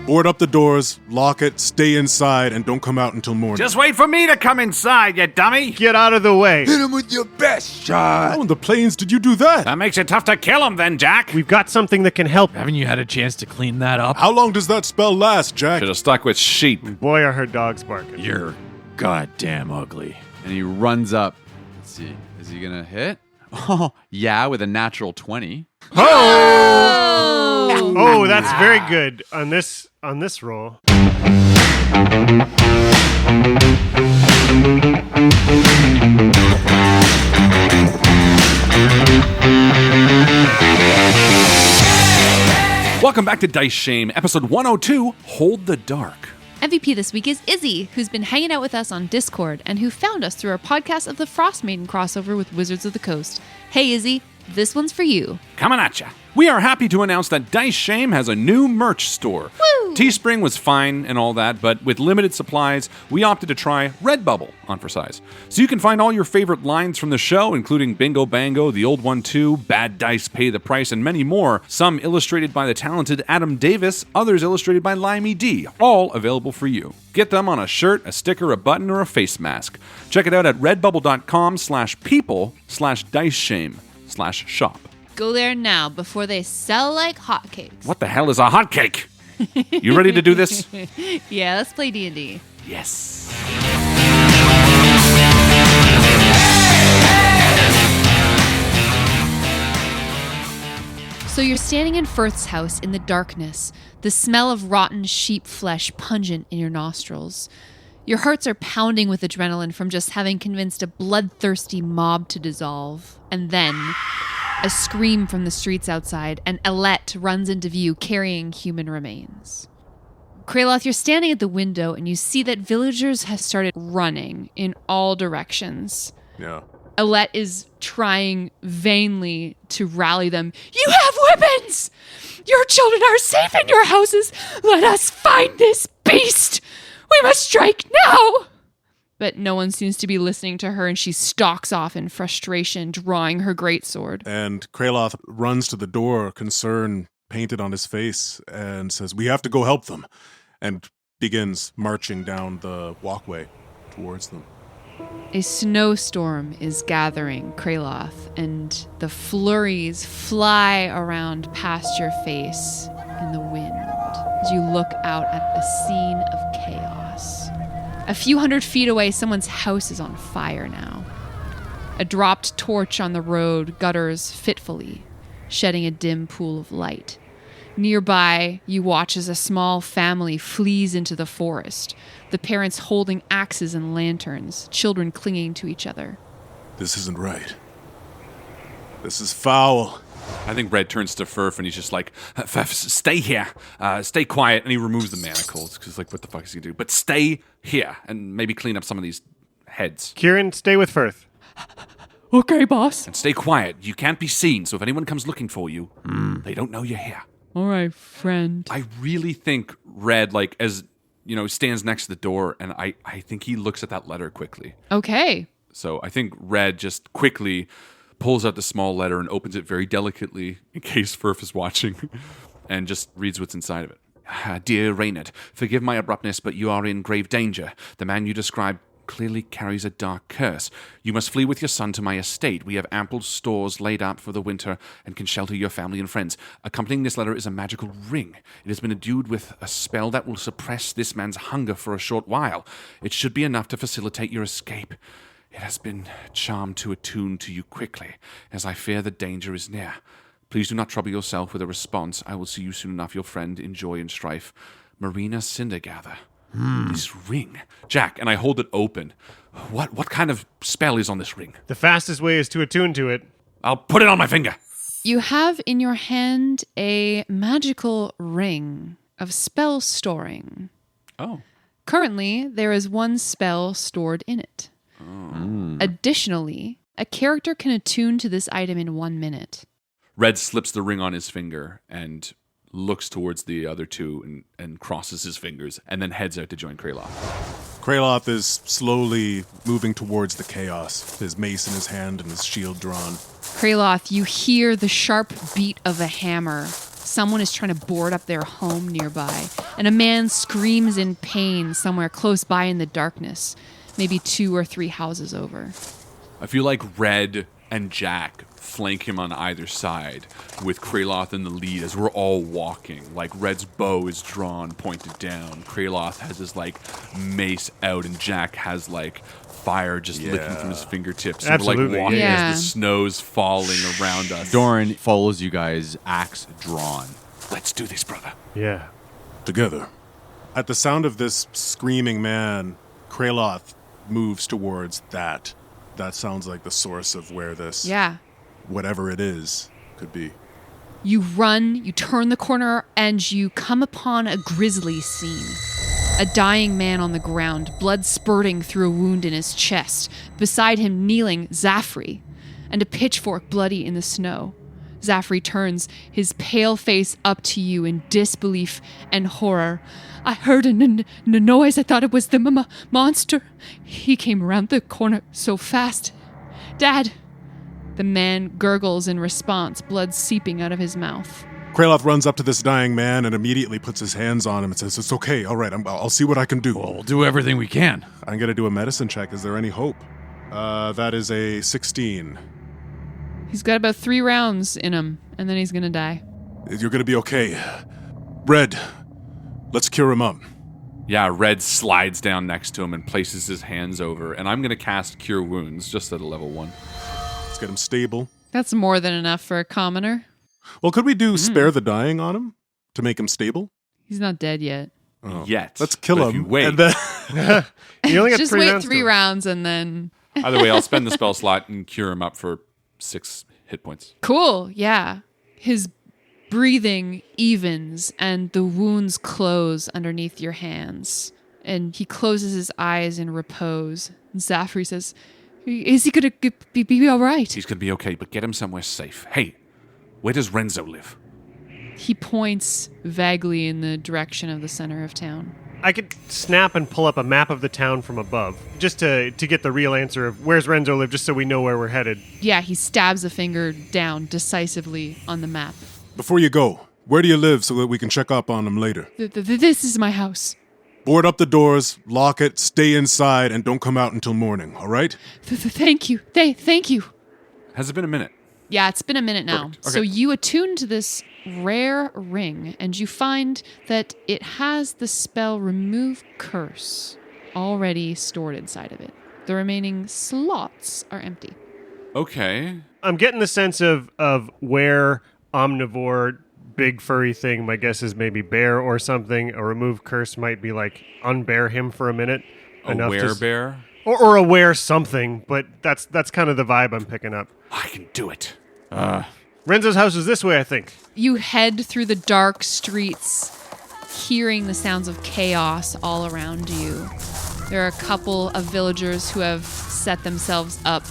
Board up the doors, lock it, stay inside, and don't come out until morning. Just wait for me to come inside, you dummy! Get out of the way. Hit him with your best shot. How in the plains did you do that? That makes it tough to kill him then, Jack! We've got something that can help. Haven't you had a chance to clean that up? How long does that spell last, Jack? Should have stuck with sheep. Boy, are her dogs barking. You're goddamn ugly. And he runs up. Let's see. Is he going to hit? Oh, yeah, with a natural 20. Oh, that's very good on this roll. Welcome back to Dice Shame, episode 102, Hold the Dark. MVP this week is Izzy, who's been hanging out with us on Discord and who found us through our podcast of the Frost Maiden crossover with Wizards of the Coast. Hey Izzy, this one's for you. Coming at ya. We are happy to announce that Dice Shame has a new merch store. Woo! Teespring was fine and all that, but with limited supplies, we opted to try Redbubble on for size. So you can find all your favorite lines from the show, including Bingo Bango, The Old One Too, Bad Dice Pay the Price, and many more. Some illustrated by the talented Adam Davis, others illustrated by Limey D, all available for you. Get them on a shirt, a sticker, a button, or a face mask. Check it out at redbubble.com/people/diceshame/shop. Go there now before they sell like hotcakes. What the hell is a hotcake? You ready to do this? Yeah, let's play D&D. Yes. So you're standing in Firth's house in the darkness, the smell of rotten sheep flesh pungent in your nostrils. Your hearts are pounding with adrenaline from just having convinced a bloodthirsty mob to dissolve. And then, a scream from the streets outside, and Alette runs into view carrying human remains. Kraloth, you're standing at the window and you see that villagers have started running in all directions. Yeah. Alette is trying vainly to rally them. You have weapons! Your children are safe in your houses! Let us find this beast! We must strike now! But no one seems to be listening to her, and she stalks off in frustration, drawing her greatsword. And Kraloth runs to the door, concern painted on his face, and says, "We have to go help them," and begins marching down the walkway towards them. A snowstorm is gathering, Kraloth, and the flurries fly around past your face in the wind as you look out at the scene of chaos. A few hundred feet away, someone's house is on fire now. A dropped torch on the road gutters fitfully, shedding a dim pool of light. Nearby, you watch as a small family flees into the forest, the parents holding axes and lanterns, children clinging to each other. This isn't right. This is foul. I think Red turns to Furf and he's just like, stay here, stay quiet, and he removes the manacles, because like, what the fuck is he gonna do? But stay here, and maybe clean up some of these heads. Kieran, stay with Firth. Okay, boss. And stay quiet, you can't be seen, so if anyone comes looking for you, they don't know you're here. All right, friend. I really think Red, like, as, you know, stands next to the door, and I think he looks at that letter quickly. Okay. So I think Red just quickly pulls out the small letter and opens it very delicately in case Furf is watching and just reads what's inside of it. Dear Reynard, forgive my abruptness, but you are in grave danger. The man you describe clearly carries a dark curse. You must flee with your son to my estate. We have ample stores laid up for the winter and can shelter your family and friends. Accompanying this letter is a magical ring. It has been endued with a spell that will suppress this man's hunger for a short while. It should be enough to facilitate your escape. It has been charmed to attune to you quickly, as I fear the danger is near. Please do not trouble yourself with a response. I will see you soon enough, your friend in joy and strife, Marina Cindergather. This ring. Jack, and I hold it open. What kind of spell is on this ring? The fastest way is to attune to it. I'll put it on my finger. You have in your hand a magical ring of spell storing. Oh. Currently, there is one spell stored in it. Additionally, a character can attune to this item in 1 minute. Red slips the ring on his finger and looks towards the other two and crosses his fingers and then heads out to join Kraloth. Kraloth is slowly moving towards the chaos, his mace in his hand and his shield drawn. Kraloth, you hear the sharp beat of a hammer Someone is trying to board up their home nearby, and a man screams in pain somewhere close by in the darkness, maybe 2 or 3 houses over. I feel like Red and Jack flank him on either side, with Kraloth in the lead as we're all walking. Like, Red's bow is drawn, pointed down. Kraloth has his, like, mace out, and Jack has, like, fire just licking from his fingertips. And we're, Absolutely, like, walking yeah. as the snow's falling around us. Doran follows you guys, axe drawn. Let's do this, brother. Yeah. Together. At the sound of this screaming man, Kraloth moves towards that. That sounds like the source of where this, Yeah. whatever it is, could be. You run, you turn the corner, and you come upon a grisly scene. A dying man on the ground, blood spurting through a wound in his chest. Beside him, kneeling, Zaffrey, and a pitchfork bloody in the snow. Zaffrey turns his pale face up to you in disbelief and horror. I heard a noise. I thought it was the monster. He came around the corner so fast. Dad! The man gurgles in response, blood seeping out of his mouth. Kraloth runs up to this dying man and immediately puts his hands on him and says, "It's okay, all right, I'll see what I can do." We'll do everything we can. I'm going to do a medicine check. Is there any hope? That is a 16. He's got about 3 rounds in him, and then he's gonna die. You're going to be okay. Red, let's cure him up. Yeah, Red slides down next to him and places his hands over, and I'm going to cast Cure Wounds just at a level 1. Let's get him stable. That's more than enough for a commoner. Well, could we do spare the dying on him to make him stable? He's not dead yet. Yet. Let's kill But him. If you wait. And then You only got Just 3 wait rounds 3 to- rounds and then... Either way, I'll spend the spell slot and cure him up for 6 hit points. Cool, yeah. His breathing evens and the wounds close underneath your hands. And he closes his eyes in repose. And Zaffrey says, "Is he going to be all right?" He's going to be okay, but get him somewhere safe. Hey, where does Renzo live? He points vaguely in the direction of the center of town. I could snap and pull up a map of the town from above, just to get the real answer of where's Renzo live, just so we know where we're headed. Yeah, he stabs a finger down decisively on the map. before you go, where do you live so that we can check up on him later? This is my house. Board up the doors, lock it, stay inside, and don't come out until morning, all right? Thank you. Thank you. Has it been a minute? Yeah, it's been a minute now. Perfect. Okay. So you attune to this rare ring, and you find that it has the spell Remove Curse already stored inside of it. The remaining slots are empty. Okay. I'm getting the sense of where omnivore, big furry thing, my guess is maybe bear or something. A remove curse might be like unbear him for a minute. A werebear? Or aware something, but that's kind of the vibe I'm picking up. I can do it. Renzo's house is this way, I think. You head through the dark streets, hearing the sounds of chaos all around you. There are a couple of villagers who have set themselves up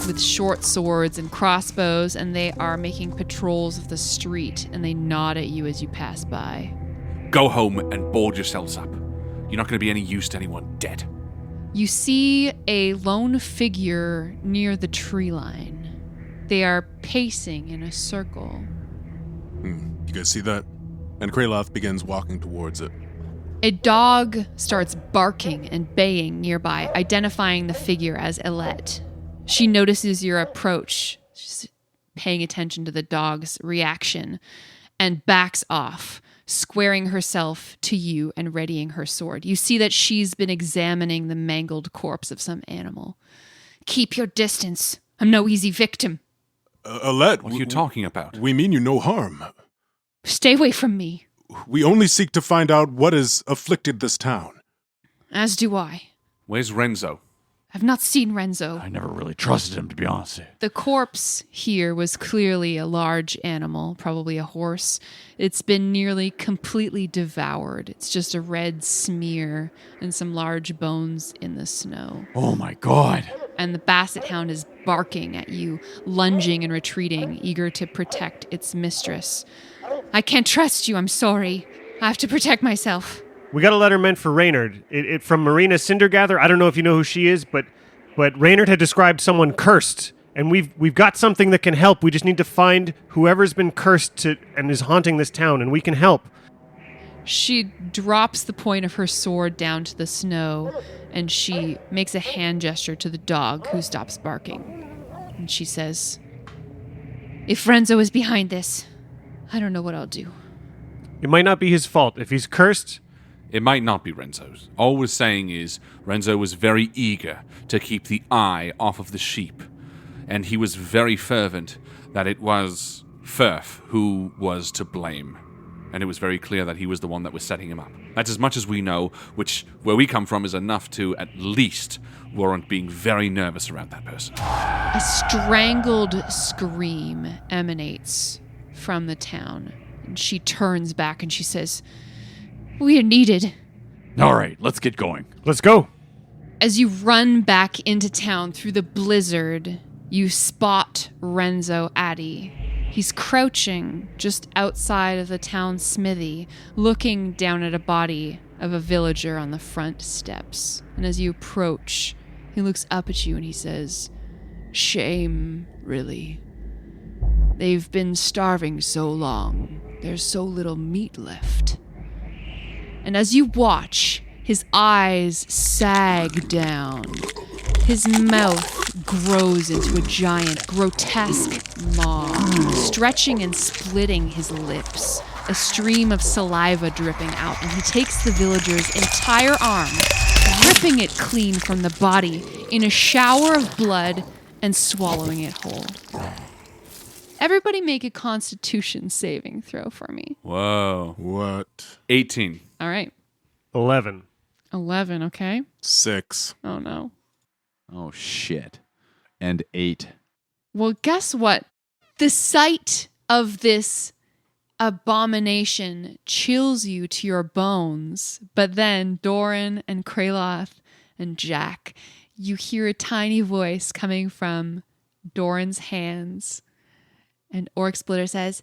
with short swords and crossbows, and they are making patrols of the street, and they nod at you as you pass by. Go home and board yourselves up. You're not going to be any use to anyone dead. You see a lone figure near the tree line. They are pacing in a circle. You guys see that? And Kraloth begins walking towards it. A dog starts barking and baying nearby, identifying the figure as Elette. She notices your approach, she's paying attention to the dog's reaction, and backs off, squaring herself to you and readying her sword. You see that she's been examining the mangled corpse of some animal. Keep your distance. I'm no easy victim. Alette, What are you talking about? we mean you no harm. Stay away from me. We only seek to find out what has afflicted this town. As do I. Where's Renzo? I've not seen Renzo. I never really trusted him, to be honest. The corpse here was clearly a large animal, probably a horse. It's been nearly completely devoured. It's just a red smear and some large bones in the snow. Oh my god. And the basset hound is barking at you, lunging and retreating, eager to protect its mistress. I can't trust you, I'm sorry. I have to protect myself. We got a letter meant for Reynard. It from Marina Cindergather. I don't know if you know who she is, but Reynard had described someone cursed And we've got something that can help. We just need to find whoever's been cursed and is haunting this town, and we can help. She drops the point of her sword down to the snow, and she makes a hand gesture to the dog, who stops barking. And she says, "If Renzo is behind this, I don't know what I'll do." It might not be his fault. If he's cursed, It might not be Renzo's. All we're saying is Renzo was very eager to keep the eye off of the sheep, and he was very fervent that it was Furf who was to blame. And it was very clear that he was the one that was setting him up. That's as much as we know, which, where we come from, is enough to at least warrant being very nervous around that person. A strangled scream emanates from the town, and she turns back and she says, "We are needed." All right, let's get going. let's go. As you run back into town through the blizzard, you spot Renzo Addy. He's crouching just outside of the town smithy, looking down at a body of a villager on the front steps. And as you approach, he looks up at you and he says, "Shame, really. They've been starving so long. There's so little meat left." And as you watch, his eyes sag down. His mouth grows into a giant, grotesque maw, stretching and splitting his lips, a stream of saliva dripping out, and he takes the villager's entire arm, ripping it clean from the body in a shower of blood and swallowing it whole. Everybody make a Constitution saving throw for me. Whoa. What? 18. All right. 11. 11, okay? 6. Oh, no. Oh, shit. And 8. Well, guess what? The sight of this abomination chills you to your bones. But then Doran and Kraloth and Jack, you hear a tiny voice coming from Doran's hands. And Orc Splitter says,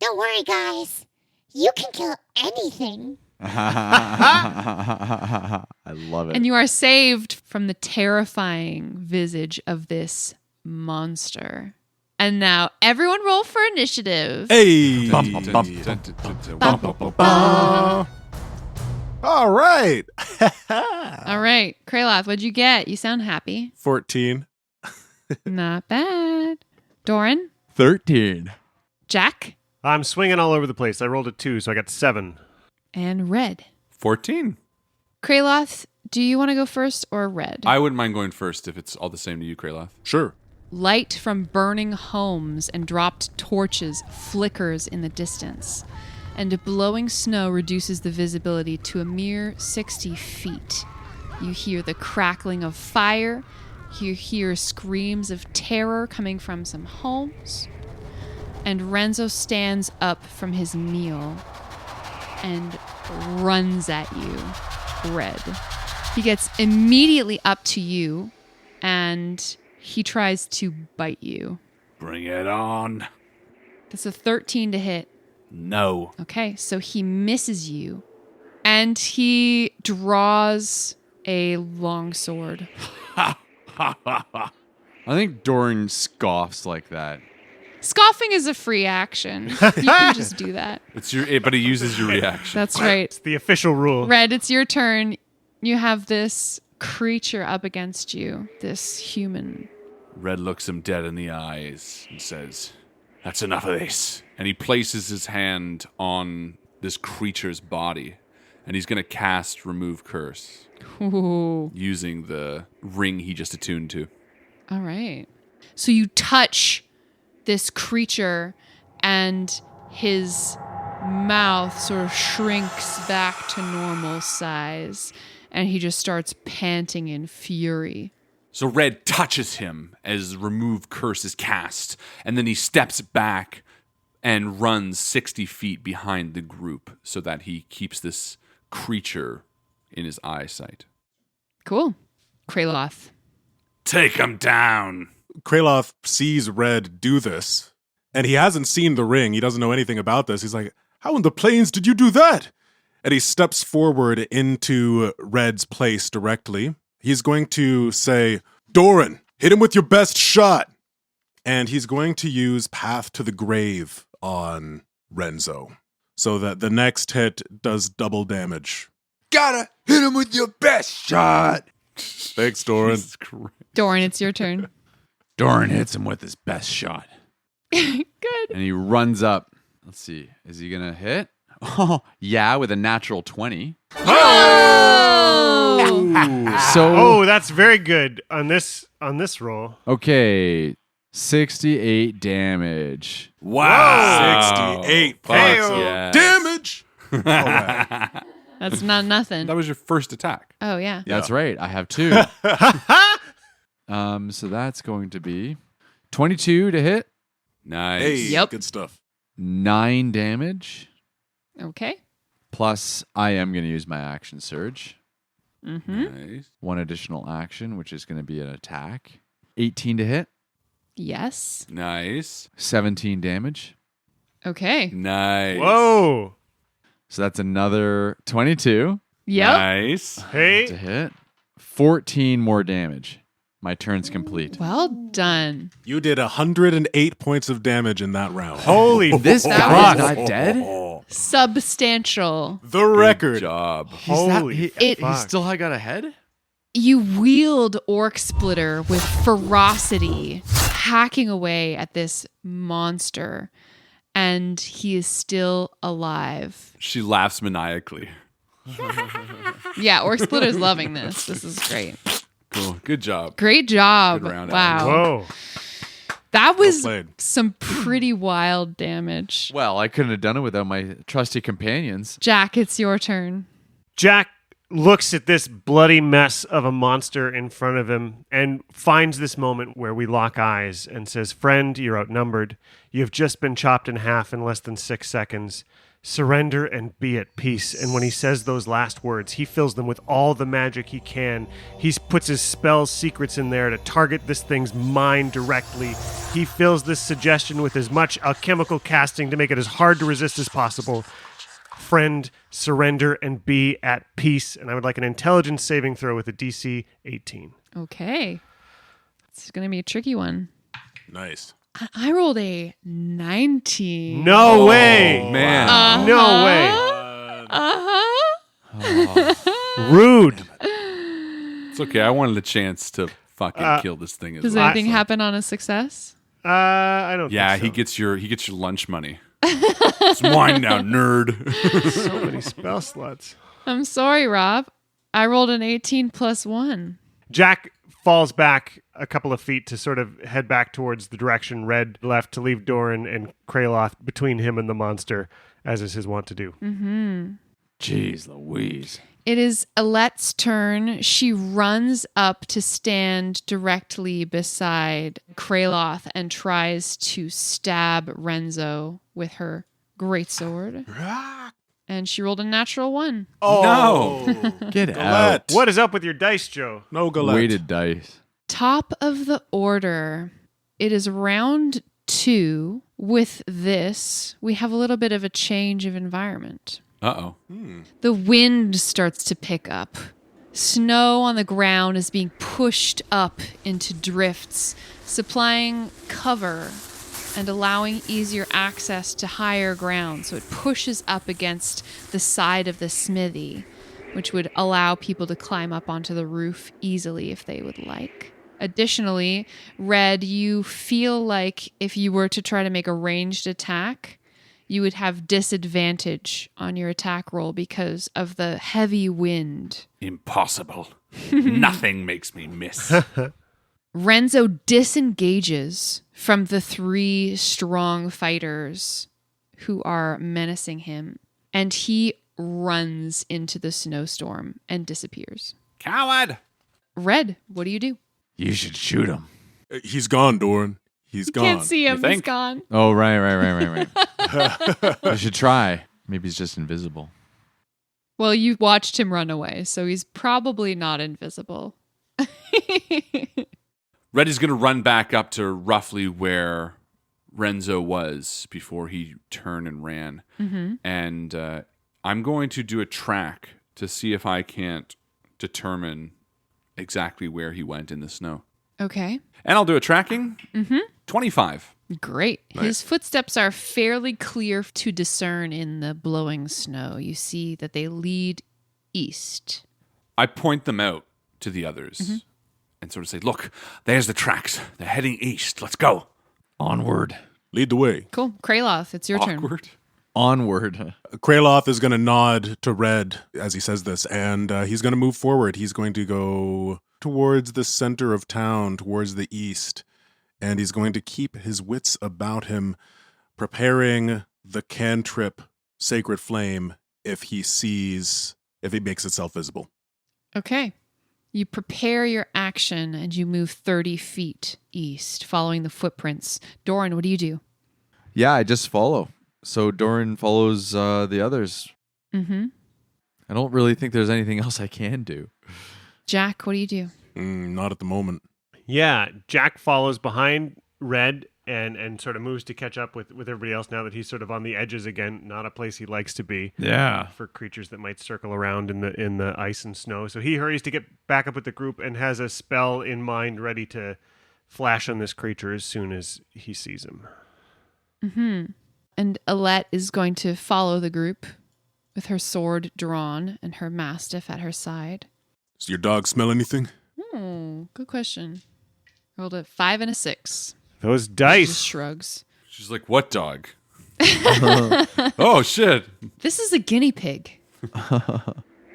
Don't worry, guys. You can kill anything. I love it. and you are saved from the terrifying visage of this monster. And now everyone roll for initiative. Hey! Bum, bum, bum, All right. All right. Kraloth, what'd you get? You sound happy. 14. Not bad. Doran? 13. Jack? I'm swinging all over the place. I rolled a 2, so I got 7. And Red. 14. Kraloth, do you want to go first or Red? I wouldn't mind going first if it's all the same to you, Kraloth. Sure. Light from burning homes and dropped torches flickers in the distance, and blowing snow reduces the visibility to a mere 60 feet. You hear the crackling of fire. You hear screams of terror coming from some homes. And Renzo stands up from his meal and runs at you, Red. He gets immediately up to you, and he tries to bite you. Bring it on. That's a 13 to hit. No. Okay, so he misses you, and he draws a long sword. I think Doran scoffs like that. Scoffing is a free action. You can just do that. But he uses your reaction. That's right. It's the official rule. Red, it's your turn. You have this creature up against you, this human. Red looks him dead in the eyes and says, "That's enough of this." And he places his hand on this creature's body, and he's going to cast Remove Curse Ooh. using the ring he just attuned to. All right. So you touch this creature, and his mouth sort of shrinks back to normal size, and he just starts panting in fury. So Red touches him as Remove Curse is cast, and then he steps back and runs 60 feet behind the group so that he keeps this creature in his eyesight. Cool. Kraloth. Take him down. Kraloth sees Red do this, and he hasn't seen the ring. He doesn't know anything about this. He's like, "How in the plains did you do that?" And he steps forward into Red's place directly. He's going to say, "Doran, hit him with your best shot." And he's going to use Path to the Grave on Renzo so that the next hit does double damage. Gotta hit him with your best shot. Thanks, Doran. Doran, it's your turn. Doran hits him with his best shot. Good. And he runs up. Let's see. Is he going to hit? Oh, yeah, with a natural 20. Oh! So, that's very good on this roll. okay, 68 damage. Wow. 68 Fuck points of yes. damage. All right. That's not nothing. That was your first attack. Oh, yeah. That's right. I have 2. So that's going to be 22 to hit, Nice. Hey, Yep. good stuff. 9 damage. Okay. Plus, I am going to use my action surge. Mm-hmm. Nice. 1 additional action, which is going to be an attack. 18 to hit, Yes. Nice. 17 damage. Okay. Nice. Whoa. So that's another 22 Yep. Nice. to Hey. hit. 14 more damage. My turn's complete. Well done. You did 108 points of damage in that round. Holy This That guy is was- not dead? Substantial. The record. Good job. Holy He fuck. still got a head? You wield Orc Splitter with ferocity, hacking away at this monster, and he is still alive. She laughs maniacally. Yeah, Orc Splitter's loving this. This is great. Cool. Good job. Great job. Good round, Wow. Whoa. That was played. some pretty wild damage. Well, I couldn't have done it without my trusty companions. Jack, it's your turn. Jack looks at this bloody mess of a monster in front of him and finds this moment where we lock eyes and says, "Friend, you're outnumbered. You have just been chopped in half in less than 6 seconds. Surrender and be at peace." And when he says those last words, he fills them with all the magic he can. He puts his spells, secrets in there to target this thing's mind directly. He fills this suggestion with as much alchemical casting to make it as hard to resist as possible. Friend, surrender and be at peace. And I would like an intelligence saving throw with a DC 18. Okay. It's going to be a tricky one. Nice. I rolled a 19. No way. Man. No way. Rude. It's okay. I wanted a chance to fucking kill this thing as Does well. anything happen on a success? I don't Yeah, think so. he gets your lunch money. It's wine now, nerd. So many spell slots. I'm sorry, Rob. I rolled an 18 plus 1. Jack falls back a couple of feet to sort of head back towards the direction Red left to leave Doran and Kraloth between him and the monster, as is his wont to do. Jeez Louise. It is Alette's turn. She runs up to stand directly beside Kraloth and tries to stab Renzo with her greatsword. And she rolled a natural 1. Oh, Get Galette. out. What is up with your dice, Joe? No, Galette. Weighted dice. Top of the order. It is round 2. With this, we have a little bit of a change of environment. Uh-oh. The wind starts to pick up. Snow on the ground is being pushed up into drifts, supplying cover and allowing easier access to higher ground. So it pushes up against the side of the smithy, which would allow people to climb up onto the roof easily if they would like. Additionally, Red, you feel like if you were to try to make a ranged attack, you would have disadvantage on your attack roll because of the heavy wind. Impossible. Nothing makes me miss. Renzo disengages from the 3 strong fighters who are menacing him, and he runs into the snowstorm and disappears. Coward! Red, what do you do? You should shoot him. He's gone, Doran. He's gone. Can't see him. You He's think? gone. Oh, right. I should try. Maybe he's just invisible. Well, you watched him run away, so he's probably not invisible. Reddy's going to run back up to roughly where Renzo was before he turned and ran. And I'm going to do a track to see if I can't determine exactly where he went in the snow. Okay. And I'll do a tracking. 25. Great. His footsteps are fairly clear to discern in the blowing snow. You see that they lead east. I point them out to the others and sort of say, look, there's the tracks. They're heading east. Let's go. Onward. Lead the way. Cool. Kraloth, it's your turn. Awkward. Onward. Kraloth is going to nod to Red as he says this, and he's going to move forward. He's going to go towards the center of town, towards the east, and he's going to keep his wits about him, preparing the cantrip Sacred Flame if he makes itself visible. Okay. You prepare your action and you move 30 feet east, following the footprints. Doran, what do you do? Yeah, I just follow. So Doran follows the others. Mm-hmm. I don't really think there's anything else I can do. Jack, what do you do? Not at the moment. Yeah, Jack follows behind Red and sort of moves to catch up with everybody else now that he's sort of on the edges again, not a place he likes to be. Yeah. For creatures that might circle around in the ice and snow. So he hurries to get back up with the group and has a spell in mind ready to flash on this creature as soon as he sees him. Mm-hmm. And Alette is going to follow the group with her sword drawn and her mastiff at her side. Does your dog smell anything? Good question. Rolled a 5 and a 6. Those She just dice. shrugs. She's like, what dog? Oh, shit. This is a guinea pig.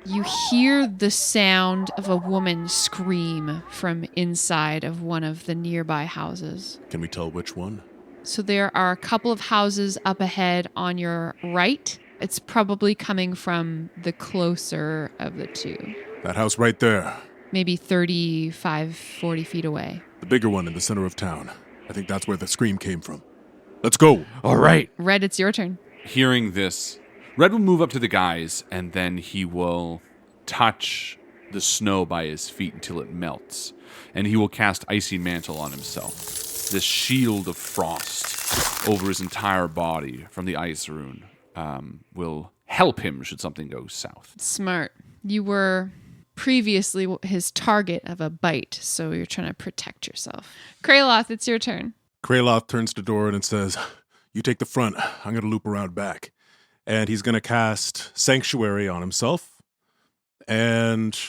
You hear the sound of a woman scream from inside of one of the nearby houses. Can we tell which one? So there are a couple of houses up ahead on your right. It's probably coming from the closer of the two. That house right there. Maybe 35, 40 feet away. The bigger one in the center of town. I think that's where the scream came from. Let's go. All right. Red, it's your turn. Hearing this, Red will move up to the guys, and then he will touch the snow by his feet until it melts. And he will cast Icy Mantle on himself. This shield of frost over his entire body from the ice rune will help him should something go south. Smart. You were previously his target of a bite, so you're trying to protect yourself. Kraloth, it's your turn. Kraloth turns to Doran and says, you take the front. I'm going to loop around back. And he's going to cast Sanctuary on himself and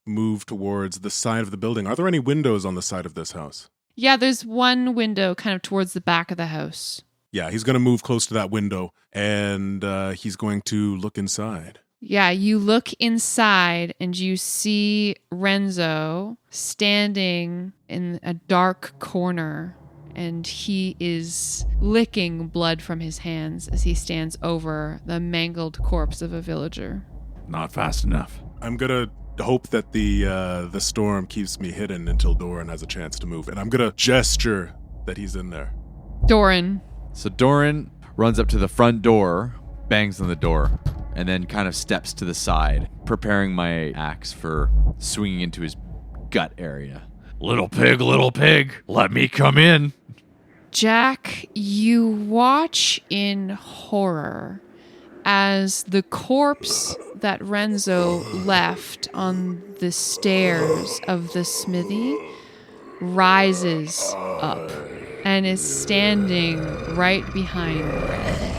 move towards the side of the building. Are there any windows on the side of this house? Yeah, there's one window kind of towards the back of the house. Yeah, he's going to move close to that window, and he's going to look inside. Yeah, you look inside and you see Renzo standing in a dark corner, and he is licking blood from his hands as he stands over the mangled corpse of a villager. Not fast enough. I'm going to hope that the storm keeps me hidden until Doran has a chance to move, and I'm going to gesture that he's in there. Doran. So Doran runs up to the front door, bangs on the door, and then kind of steps to the side, preparing my axe for swinging into his gut area. Little pig, let me come in. Jack, you watch in horror as the corpse that Renzo left on the stairs of the smithy rises up and is standing right behind Red.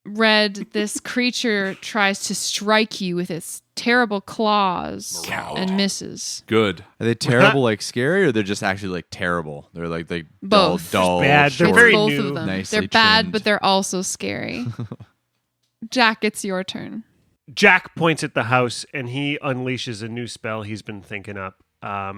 Red, this creature tries to strike you with its terrible claws and misses. Good. Are they terrible, like scary, or they're just actually like terrible? They're like Both. dull, Bad. They're short, very Both new. of them. nicely They're bad, trimmed. but they're also scary. Jack, it's your turn. Jack points at the house and he unleashes a new spell he's been thinking up.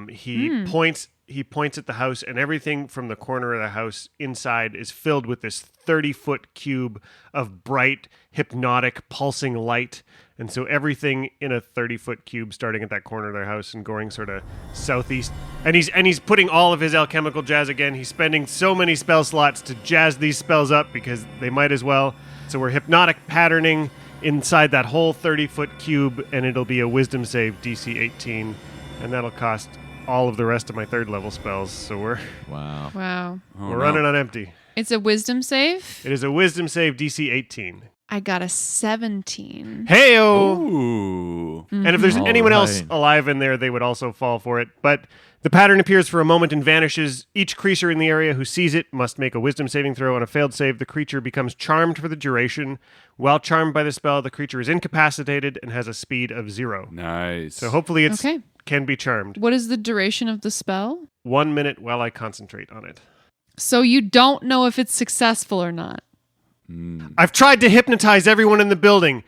He points at the house, and everything from the corner of the house inside is filled with this 30-foot cube of bright, hypnotic, pulsing light. And so everything in a 30-foot cube, starting at that corner of their house and going sort of southeast. And he's putting all of his alchemical jazz again. He's spending so many spell slots to jazz these spells up because they might as well. So we're hypnotic patterning inside that whole 30-foot cube, and it'll be a wisdom save DC 18, and that'll cost all of the rest of my third level spells. So we're Wow. running on empty. It's a wisdom save? It is a wisdom save DC 18. I got a 17. Heyo! Ooh. And if there's All anyone else right. alive in there, they would also fall for it. But the pattern appears for a moment and vanishes. Each creature in the area who sees it must make a wisdom saving throw. On a failed save, the creature becomes charmed for the duration. While charmed by the spell, the creature is incapacitated and has a speed of 0. Nice. So hopefully it Okay. can be charmed. What is the duration of the spell? 1 minute while I concentrate on it. So you don't know if it's successful or not. I've tried to hypnotize everyone in the building.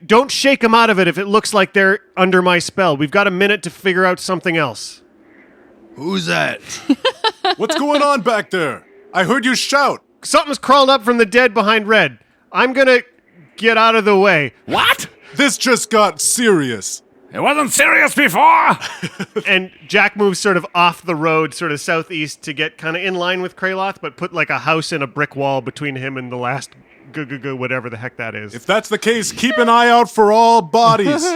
Don't shake them out of it if it looks like they're under my spell. We've got a minute to figure out something else. Who's that? What's going on back there? I heard you shout. Something's crawled up from the dead behind Red. I'm gonna get out of the way. What? This just got serious. It wasn't serious before. And Jack moves sort of off the road, sort of southeast, to get kind of in line with Kraloth, but put like a house and a brick wall between him and the last whatever the heck that is. If that's the case, keep an eye out for all bodies.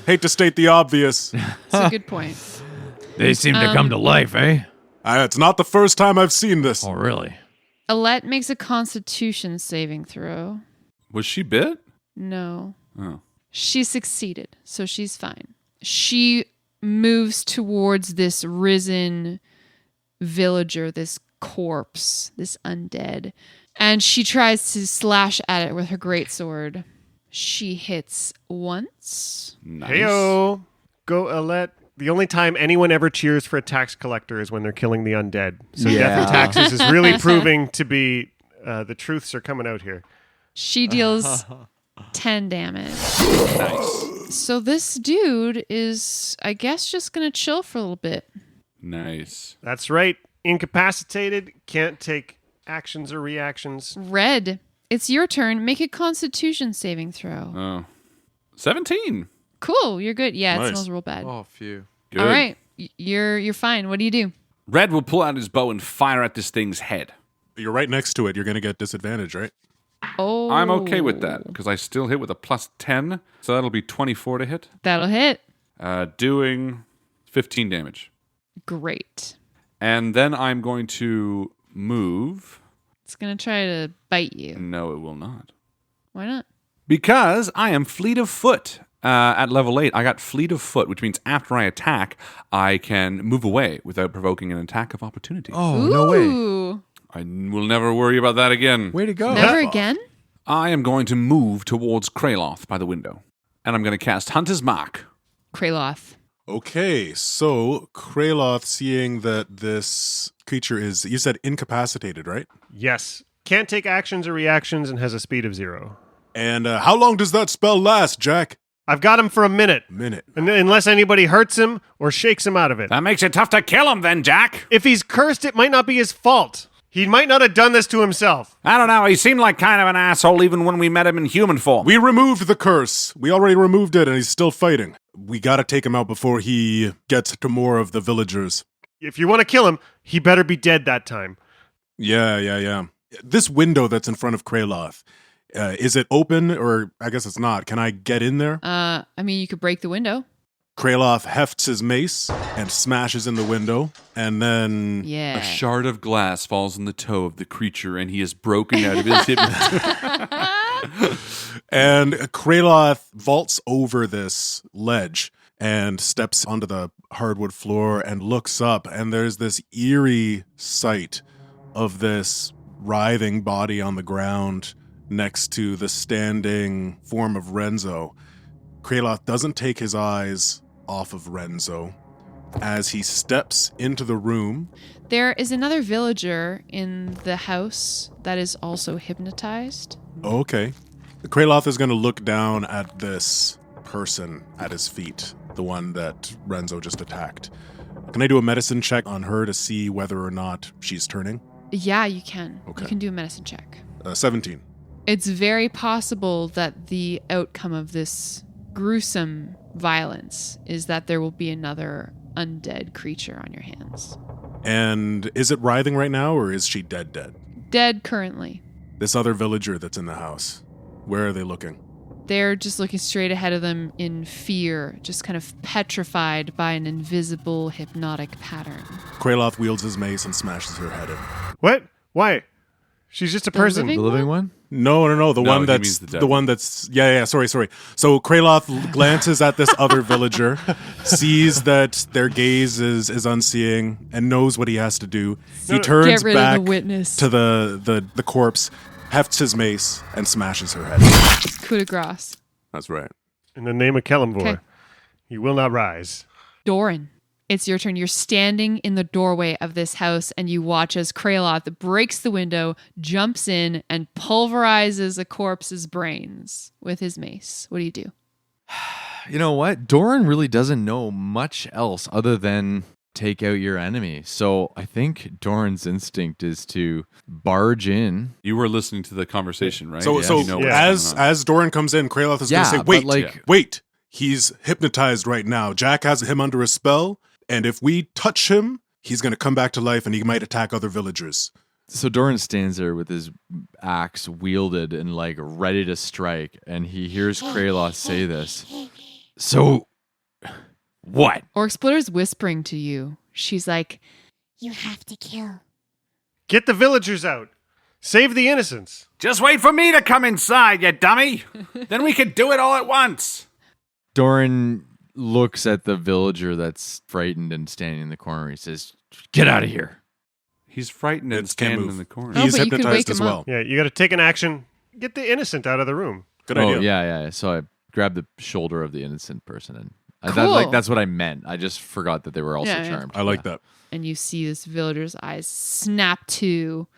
Hate to state the obvious. That's a good point. They seem to come to life, eh? It's not the first time I've seen this. Oh, really? Alette makes a constitution saving throw. Was she bit? No. Oh. She succeeded, so she's fine. She moves towards this risen villager, this corpse, this undead, and she tries to slash at it with her greatsword. She hits once. Nice. Heyo! Go, Alette. The only time anyone ever cheers for a tax collector is when they're killing the undead. So death and taxes is really proving to be the truths are coming out here. She deals 10 damage. Nice. So this dude is, I guess, just going to chill for a little bit. Nice. That's right. Incapacitated, can't take actions or reactions. Red, it's your turn. Make a constitution saving throw. Oh. 17. Cool, you're good. Yeah, Nice. it smells real bad. Oh, phew. Good. All right, you're fine. What do you do? Red will pull out his bow and fire at this thing's head. You're right next to it. You're going to get disadvantage, right? Oh, I'm okay with that because I still hit with a plus 10, so that'll be 24 to hit. That'll hit. Doing 15 damage. Great. And then I'm going to move. It's gonna try to bite you. No, it will not. Why not? Because I am fleet of foot. At level 8, I got fleet of foot, which means after I attack, I can move away without provoking an attack of opportunity. Oh, no way. Ooh. I will never worry about that again. Way to go. Never again? I am going to move towards Kraloth by the window. And I'm going to cast Hunter's Mark. Kraloth. Okay, so Kraloth, seeing that this creature is, you said incapacitated, right? Yes. Can't take actions or reactions and has a speed of 0. And how long does that spell last, Jack? I've got him for a minute. Minute. Unless anybody hurts him or shakes him out of it. That makes it tough to kill him then, Jack. If he's cursed, it might not be his fault. He might not have done this to himself. I don't know. He seemed like kind of an asshole even when we met him in human form. We removed the curse. We already removed it, and he's still fighting. We gotta take him out before he gets to more of the villagers. If you want to kill him, he better be dead that time. Yeah. This window that's in front of Kraloth, is it open, or I guess it's not? Can I get in there? I mean, you could break the window. Kraloth hefts his mace and smashes in the window, and then Yeah. A shard of glass falls in the toe of the creature, and he is broken out of his hypnotism. and Kraloth vaults over this ledge and steps onto the hardwood floor and looks up, and there's this eerie sight of this writhing body on the ground next to the standing form of Renzo. Kraloth doesn't take his eyes off of Renzo as he steps into the room. There is another villager in the house that is also hypnotized. Okay. Kraloth is going to look down at this person at his feet, the one that Renzo just attacked. Can I do a medicine check on her to see whether or not she's turning? Yeah, you can. Okay. You can do a medicine check. 17. It's very possible that the outcome of this gruesome violence is that there will be another undead creature on your hands. And is it writhing right now, or is she dead? Dead currently. This other villager that's in the house, where are they looking? They're just looking straight ahead of them in fear, just kind of petrified by an invisible hypnotic pattern. Kraloth wields his mace and smashes her head in. What? Why? She's just a person. living The living one? No. The No, one he that's means the the, devil. one that's yeah. Sorry. So Kraloth glances at this other villager, sees that their gaze is unseeing, and knows what he has to do. He turns Get rid of back the witness. to the corpse, hefts his mace, and smashes her head. Coup de grace. That's right. In the name of Kellamvor, Okay. he will not rise. Doran, it's your turn. You're standing in the doorway of this house and you watch as Kraloth breaks the window, jumps in, and pulverizes a corpse's brains with his mace. What do you do? You know what? Doran really doesn't know much else other than take out your enemy. So I think Doran's instinct is to barge in. You were listening to the conversation, right? So You know what's as going on. as Doran comes in, Kraloth is Yeah, going to say, but "Wait, like- wait! He's hypnotized right now. Jack has him under a spell, and if we touch him, he's going to come back to life, and he might attack other villagers." So Doran stands there with his axe wielded and like ready to strike, and he hears Kraloth say this. So, what? Orc Splitter's whispering to you. She's like, You have to kill. Get the villagers out. Save the innocents. Just wait for me to come inside, you dummy. Then we can do it all at once. Doran looks at the villager that's frightened and standing in the corner. He says, "Get out of here." He's frightened and It's can't standing move. in the corner. Oh, He's but you could hypnotized wake as him well. up. Yeah, you got to take an action. Get the innocent out of the room. Good idea. Yeah. So I grabbed the shoulder of the innocent person, and Cool. that's what I meant. I just forgot that they were also Yeah. charmed. I like that. and you see this villager's eyes snap to,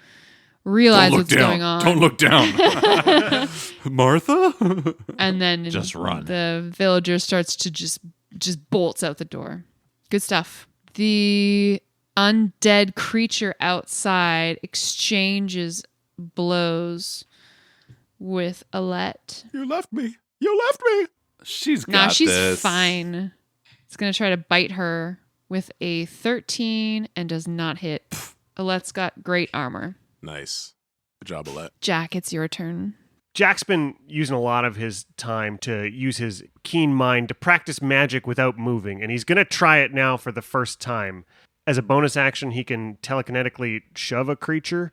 realize Don't look what's down. going on. Don't look down. Martha? And then Just run. The villager starts to just bolts out the door. Good stuff. The undead creature outside exchanges blows with Alette. You left me. You left me. She's got Now she's this. fine. It's going to try to bite her with a 13 and does not hit. Alette's got great armor. Nice. Good job, Alette. Jack, it's your turn. Jack's been using a lot of his time to use his keen mind to practice magic without moving, and he's going to try it now for the first time. As a bonus action, he can telekinetically shove a creature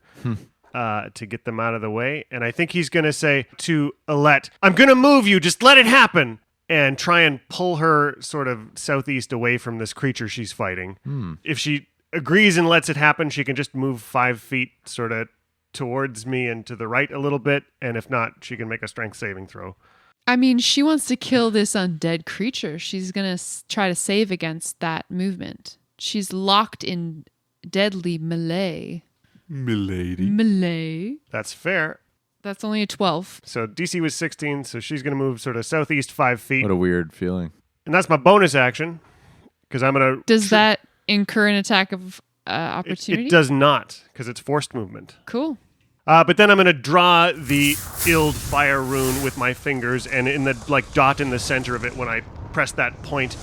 to get them out of the way. And I think he's going to say to Alette, "I'm going to move you, just let it happen," and try and pull her sort of southeast away from this creature she's fighting. If she agrees and lets it happen, she can just move 5 feet sort of towards me and to the right a little bit, and if not, she can make a strength saving throw. I mean, she wants to kill this undead creature. She's going to try to save against that movement. She's locked in deadly melee. Milady. Melee. That's fair. That's only a 12. So DC was 16, so she's going to move sort of southeast 5 feet. What a weird feeling. And that's my bonus action, because I'm going to... Does that incur an attack of opportunity? It does not, because it's forced movement. Cool. But then I'm going to draw the Ild Fire rune with my fingers, and in the dot in the center of it, when I press that point,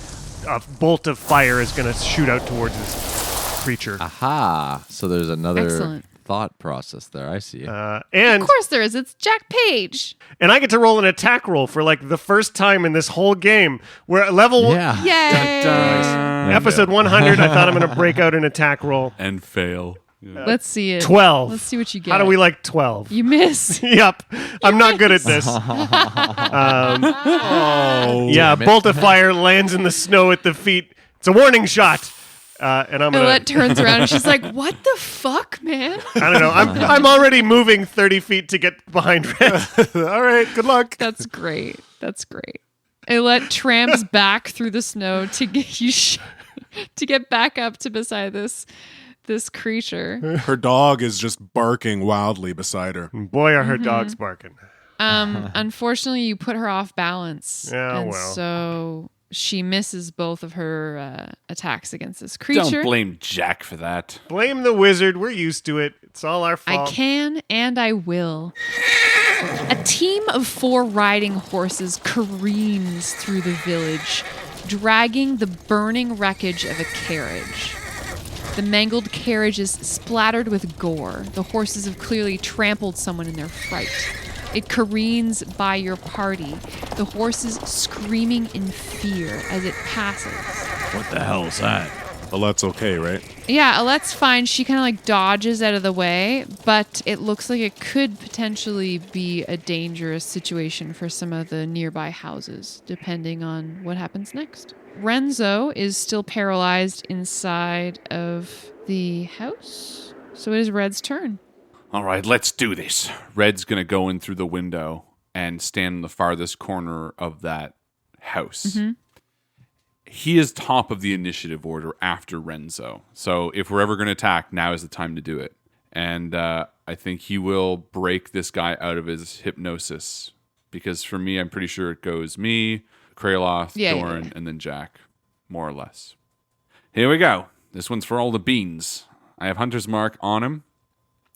a bolt of fire is going to shoot out towards this creature. Aha. So there's another Excellent. thought process there. I see. And Of course there is. It's Jack Page. I get to roll an attack roll for the first time in this whole game. We're at level Yeah. Yay! episode 100. I thought I'm going to break out an attack roll. And fail. Yeah. Let's see it. 12. Let's see what you get. How do we like 12? You miss. Yep. I'm not good at this. Yeah, Damn it. bolt of fire lands in the snow at the feet. It's a warning shot. And I'm Alette gonna. turns around and she's like, "What the fuck, man?" I don't know. I'm already moving 30 feet to get behind Red. All right. Good luck. That's great. That's great. Alette tramps back through the snow to get you to get back up to beside this creature. Her dog is just barking wildly beside her. Boy, are her dogs barking. Unfortunately, you put her off balance. Yeah, and well. so she misses both of her attacks against this creature. Don't blame Jack for that. Blame the wizard. We're used to it. It's all our I fault. can and I will. A team of 4 riding horses careens through the village, dragging the burning wreckage of a carriage. The mangled carriage is splattered with gore. The horses have clearly trampled someone in their fright. It careens by your party, the horses screaming in fear as it passes. What the hell's that? Alette's okay, right? Yeah, Alette's fine. She kind of like dodges out of the way, but it looks like it could potentially be a dangerous situation for some of the nearby houses, depending on what happens next. Renzo is still paralyzed inside of the house, so it is Red's turn. All right, let's do this. Red's going to go in through the window and stand in the farthest corner of that house. Mm-hmm. He is top of the initiative order after Renzo. So if we're ever going to attack, now is the time to do it. And I think he will break this guy out of his hypnosis. Because for me, I'm pretty sure it goes me, Kraloth, Doran, and then Jack, more or less. Here we go. This one's for all the beans. I have Hunter's Mark on him.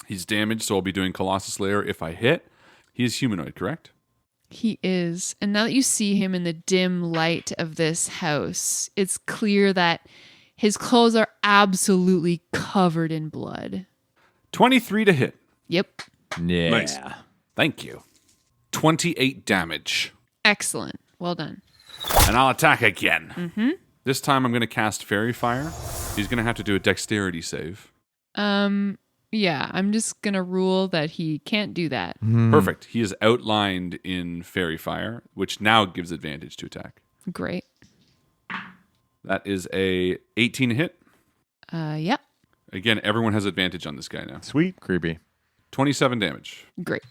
He's damaged, so I'll be doing Colossus Layer if I hit. He is humanoid, correct? He is. And now that you see him in the dim light of this house, it's clear that his clothes are absolutely covered in blood. 23 to hit. Yep. Yeah. Nice. Thank you. 28 damage. Excellent. Well done. And I'll attack again. Mm-hmm. This time I'm going to cast Fairy Fire. He's going to have to do a dexterity save. Yeah, I'm just going to rule that he can't do that. Perfect. He is outlined in Fairy Fire, which now gives advantage to attack. Great. That is a 18 hit. Yep. Again, everyone has advantage on this guy now. Sweet. Creepy. 27 damage. Great.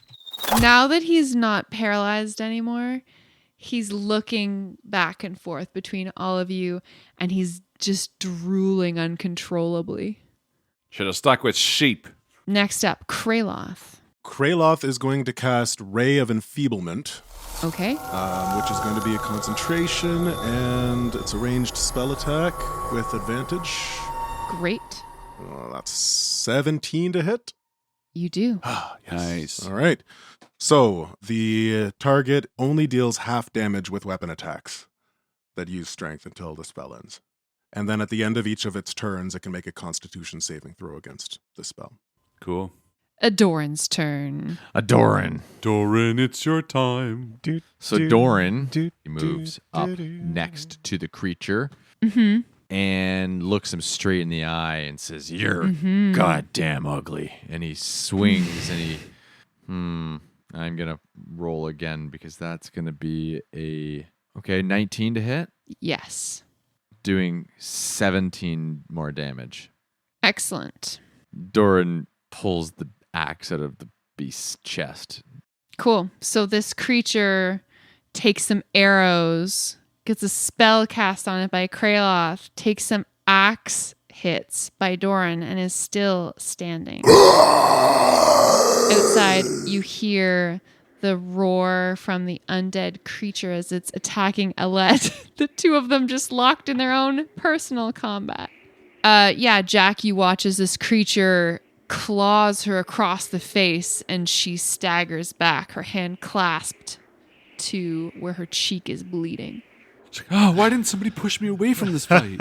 Now that he's not paralyzed anymore, he's looking back and forth between all of you, and he's just drooling uncontrollably. Should have stuck with sheep. Next up, Kraloth. Kraloth is going to cast Ray of Enfeeblement, Okay. which is going to be a concentration, and it's a ranged spell attack with advantage. Great. That's 17 to hit. You do. Nice. All right. So the target only deals half damage with weapon attacks that use strength until the spell ends. And then at the end of each of its turns, it can make a Constitution saving throw against the spell. Cool. Adoran's turn. Doran. Doran, it's your time. So Doran he moves up next to the creature and looks him straight in the eye and says, "You're goddamn ugly." And he swings and he... I'm going to roll again because that's going to be a... Okay, 19 to hit. Yes. Doing 17 more damage. Excellent. Doran pulls the axe out of the beast's chest. Cool. So this creature takes some arrows, gets a spell cast on it by Kraloth, takes some axe hits by Doran, and is still standing. Outside, you hear the roar from the undead creature as it's attacking Alette. The two of them just locked in their own personal combat. Jack, you watch as this creature claws her across the face and she staggers back, her hand clasped to where her cheek is bleeding. She's like, oh, why didn't somebody push me away from this fight?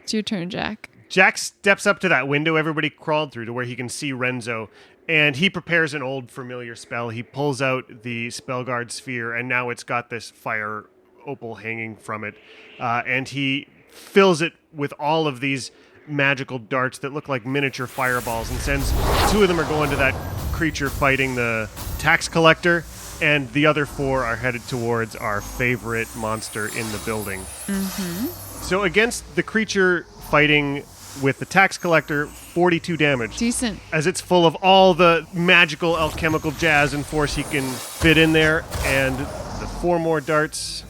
It's your turn, Jack. Jack steps up to that window everybody crawled through to where he can see Renzo, and he prepares an old familiar spell. He pulls out the Spellguard sphere, and now it's got this fire opal hanging from it, and he fills it with all of these magical darts that look like miniature fireballs and sends... Two of them are going to that creature fighting the tax collector, and the other four are headed towards our favorite monster in the building. So against the creature fighting with the tax collector, 42 damage. Decent. As it's full of all the magical alchemical jazz and force he can fit in there, and the 4 more darts.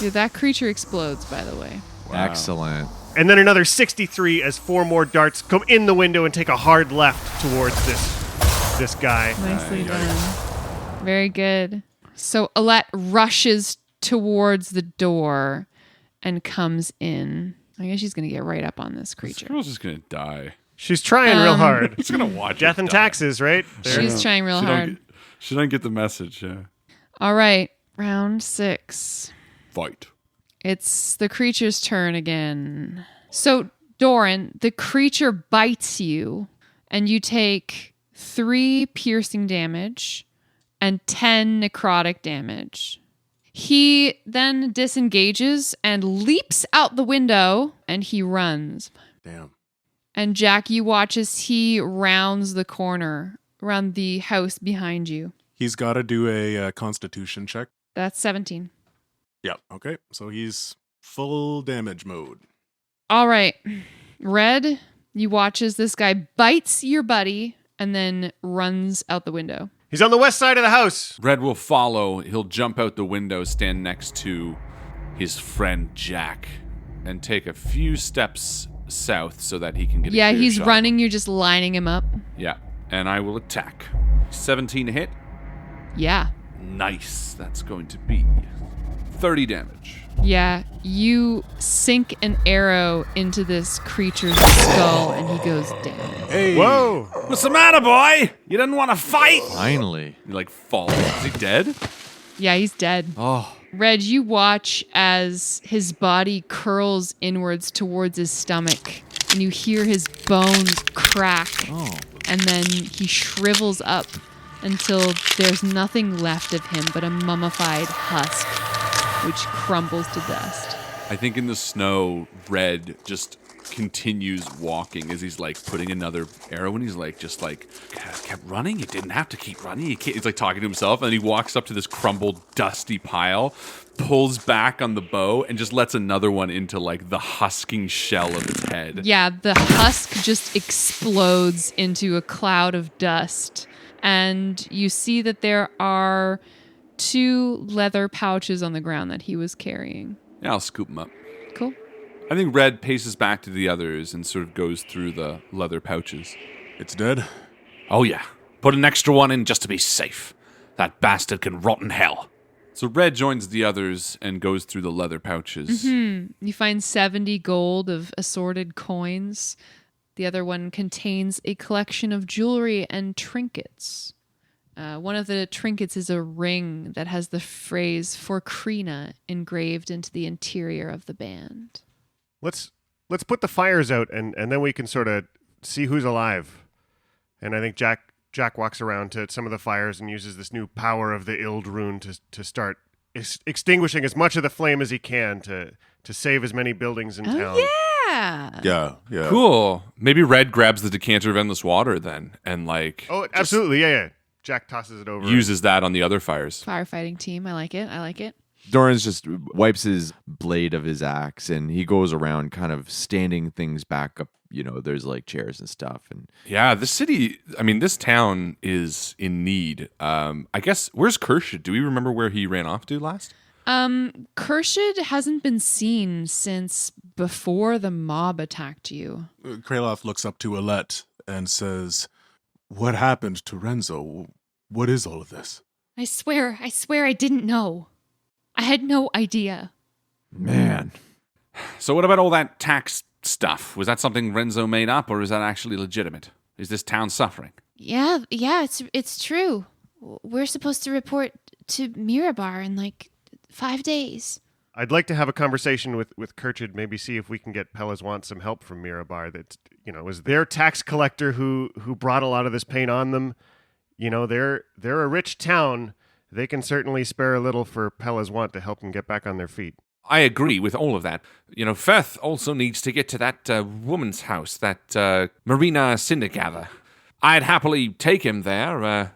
Yeah, that creature explodes, by the way. Wow. Excellent. And then another 63 as 4 more darts come in the window and take a hard left towards this guy. Nicely done. Very good. So Alette rushes towards the door and comes in. I guess she's going to get right up on this This creature. girl's just going to die. She's trying real hard. She's going to watch Death it and die. taxes, right? She's trying real hard. She don't get the message, yeah. All right, round 6. Fight. It's the creature's turn again. So, Doran, the creature bites you, and you take 3 piercing damage and 10 necrotic damage. He then disengages and leaps out the window, and he runs. Damn. And Jack, you watch as he rounds the corner around the house behind you. He's got to do a constitution check. That's 17. Yeah. Okay. So he's full damage mode. All right. Red, you watch as this guy bites your buddy and then runs out the window. He's on the west side of the house. Red will follow. He'll jump out the window, stand next to his friend Jack, and take a few steps south so that he can get a clear he's shot. running. You're just lining him up. Yeah, and I will attack. 17 hit. Yeah. Nice. That's going to be 30 damage. Yeah. You sink an arrow into this creature's skull and he goes down. Hey. Whoa. What's the matter, boy? You didn't want to fight? Finally. He like falls. Is he dead? Yeah, he's dead. Oh. Red, you watch as his body curls inwards towards his stomach and you hear his bones crack. Oh. And then he shrivels up until there's nothing left of him but a mummified husk, which crumbles to dust. I think in the snow, Red just continues walking as he's like putting another arrow and he's like just like kept running. You didn't have to keep running. He's like talking to himself and he walks up to this crumbled dusty pile, pulls back on the bow and just lets another one into like the husking shell of his head. Yeah, the husk just explodes into a cloud of dust. And you see that there are 2 leather pouches on the ground that he was carrying. Yeah, I'll scoop him up. Cool. I think Red paces back to the others and sort of goes through the leather pouches. It's dead. Oh, yeah. Put an extra one in just to be safe. That bastard can rot in hell. So Red joins the others and goes through the leather pouches. You find 70 gold of assorted coins. The other one contains a collection of jewelry and trinkets. One of the trinkets is a ring that has the phrase "For Krina" engraved into the interior of the band. Let's put the fires out and then we can sort of see who's alive. And I think Jack walks around to some of the fires and uses this new power of the Ild rune to start extinguishing as much of the flame as he can to save as many buildings in town. Yeah. Cool. Maybe Red grabs the decanter of endless water then and like Oh, absolutely. Yeah. Jack tosses it over. uses that on the other fires. Firefighting team. I like it. Doran's just wipes his blade of his axe and he goes around kind of standing things back up. You know, there's like chairs and stuff. And Yeah, this town is in need. I guess, where's Kershid? Do we remember where he ran off to last? Kershid hasn't been seen since before the mob attacked you. Kraloth looks up to Alette and says, "What happened to Renzo? What is all of this?" I swear I didn't know. I had no idea. man, So what about all that tax stuff? Was that something Renzo made up or is that actually legitimate? Is this town suffering? Yeah, it's true. We're supposed to report to Mirabar in like 5 days. I'd like to have a conversation with Kerchid, maybe see if we can get Pelazwant some help from Mirabar. That, you know, was their tax collector who brought a lot of this pain on them. You know, they're a rich town. They can certainly spare a little for Pelazwant to help them get back on their feet. I agree with all of that. You know, Firth also needs to get to that woman's house, that Marina Cindergather. I'd happily take him there,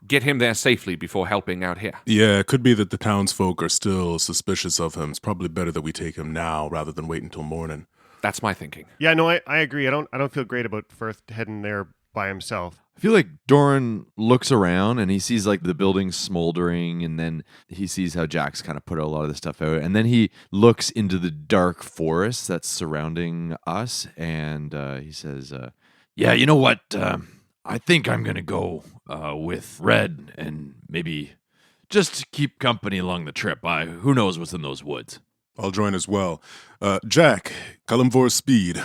get him there safely before helping out here. Yeah, it could be that the townsfolk are still suspicious of him. It's probably better that we take him now rather than wait until morning. That's my thinking. Yeah, no, I agree. I don't feel great about Firth heading there by himself. I feel like Doran looks around and he sees like the building smoldering, and then he sees how Jack's kind of put a lot of the stuff out, and then he looks into the dark forest that's surrounding us, and he says, "Yeah, you know what? I think I'm gonna go with Red and maybe just keep company along the trip. Who knows what's in those woods?" I'll join as well. Jack, Kalimvor speed.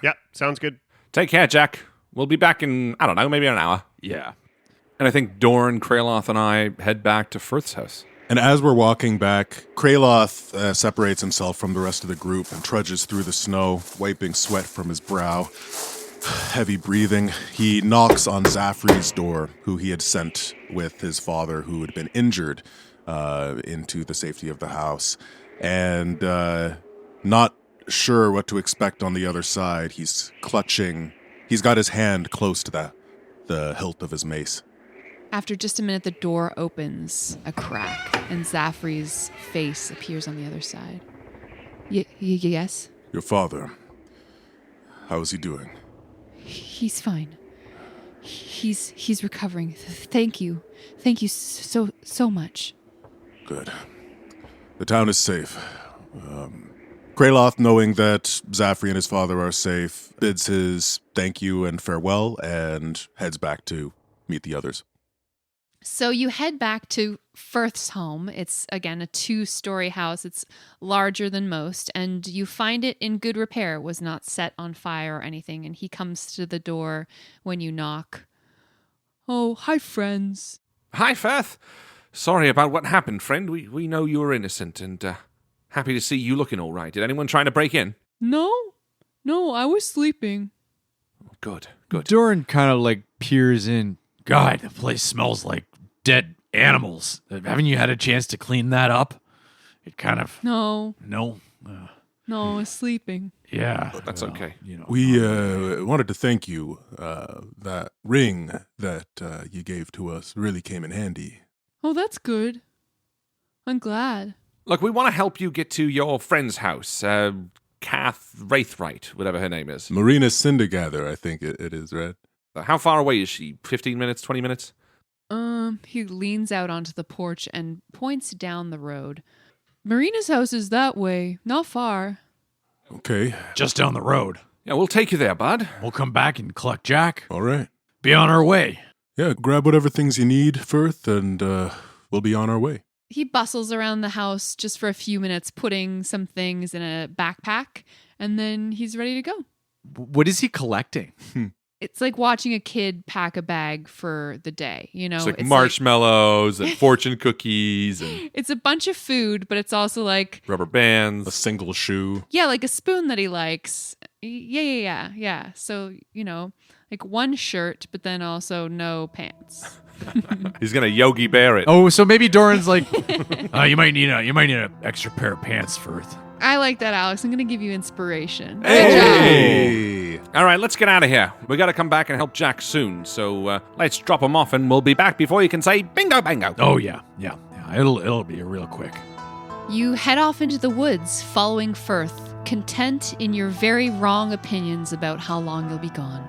Yeah, sounds good. Take care, Jack. We'll be back in, I don't know, maybe an hour. Yeah. And I think Dorn, Kraloth, and I head back to Firth's house. And as we're walking back, Kraloth separates himself from the rest of the group and trudges through the snow, wiping sweat from his brow. Heavy breathing. He knocks on Zafri's door, who he had sent with his father, who had been injured into the safety of the house. And not sure what to expect on the other side, he's clutching. He's got his hand close to the hilt of his mace. After just a minute, the door opens a crack, and Zafri's face appears on the other side. Yes? Your father, how is he doing? He's fine. He's recovering. Thank you. Thank you so much. Good. The town is safe. Kraloth, knowing that Zafri and his father are safe, bids his thank you and farewell and heads back to meet the others. So you head back to Firth's home. It's, again, a 2-story house. It's larger than most, and you find it in good repair. It was not set on fire or anything, and he comes to the door when you knock. Oh, hi, friends. Hi, Firth. Sorry about what happened, friend. We know you were innocent, and happy to see you looking all right. Did anyone trying to break in? No, I was sleeping. Good. Doran kind of like peers in. God, the place smells like dead animals. Haven't you had a chance to clean that up? It kind of... No, No? I was sleeping. Yeah. That's okay. We wanted to thank you. That ring that you gave to us really came in handy. Oh, that's good. I'm glad. Look, we want to help you get to your friend's house, Kath Wraithright, whatever her name is. Marina Cindergather, I think it is, right? How far away is she? 15 minutes, 20 minutes? He leans out onto the porch and points down the road. Marina's house is that way, not far. Okay. Just down the road. Yeah, we'll take you there, bud. We'll come back and collect Jack. All right. Be on our way. Yeah, grab whatever things you need, Firth, and we'll be on our way. He bustles around the house just for a few minutes, putting some things in a backpack, and then he's ready to go. What is he collecting? It's like watching a kid pack a bag for the day, you know? It's like marshmallows and fortune cookies and It's a bunch of food, but it's also like... rubber bands. A single shoe. Yeah, like a spoon that he likes. Yeah. So, you know, like one shirt, but then also no pants. He's gonna Yogi Bear it. Oh, so maybe Doran's like, you might need an extra pair of pants, Firth. I like that, Alex. I'm going to give you inspiration. Hey! All right, let's get out of here. We got to come back and help Jack soon. So let's drop him off, and we'll be back before you can say bingo, bango. Oh yeah. It'll be real quick. You head off into the woods, following Firth, content in your very wrong opinions about how long you'll be gone.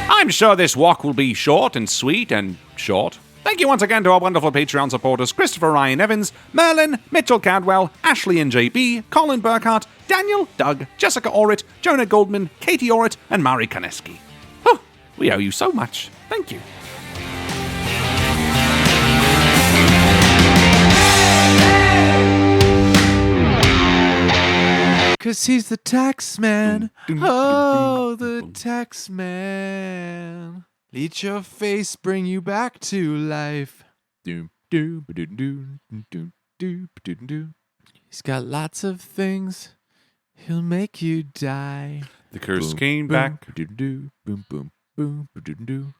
I'm sure this walk will be short and sweet and short. Thank you once again to our wonderful Patreon supporters Christopher Ryan Evans, Merlin, Mitchell Cadwell, Ashley and JB, Colin Burkhart, Daniel, Doug, Jessica Orrit, Jonah Goldman, Katie Orrit, and Mari Koneski. Oh, we owe you so much. Thank you. Cause he's the tax man. Oh, the tax man. Let your face bring you back to life. He's got lots of things. He'll make you die. The curse came back. Boom, boom, boom, boom, boom.